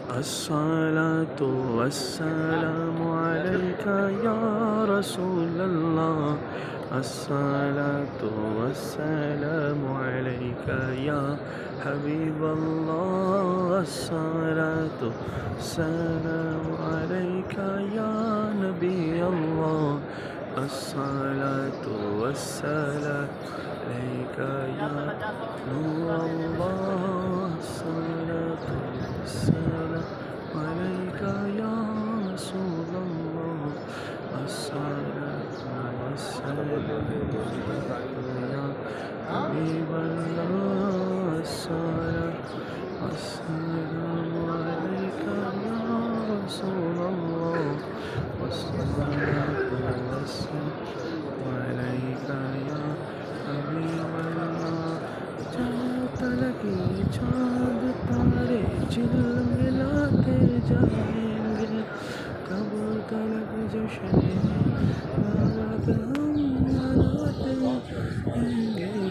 अस्सलातु वस्सलामु अलैका या रसूलल्लाह। अस्सलातु वस्सलामु अलैका या हबीबल्लाह। अस्सलातु वस्सलामु अलैका या नबी अल्लाह। अस्सलातु वस्सलामु अलैका या नूर अल्लाह। अस्सलातु वस्सलामु अलैका या रसूल अल्लाह। अस्सलातु वस्सलामु अलैका या हबीब अल्लाह। अस्सलातु वस्सलामु अलैका या रसूल अल्लाह। अस्सलातु वस्सलामु अलैका या हबीब अल्लाह। जब तक ये चाँद तारे झिलमिलाते जाएंगे, कब तक जश्न बारात हम मनाते रहेंगे।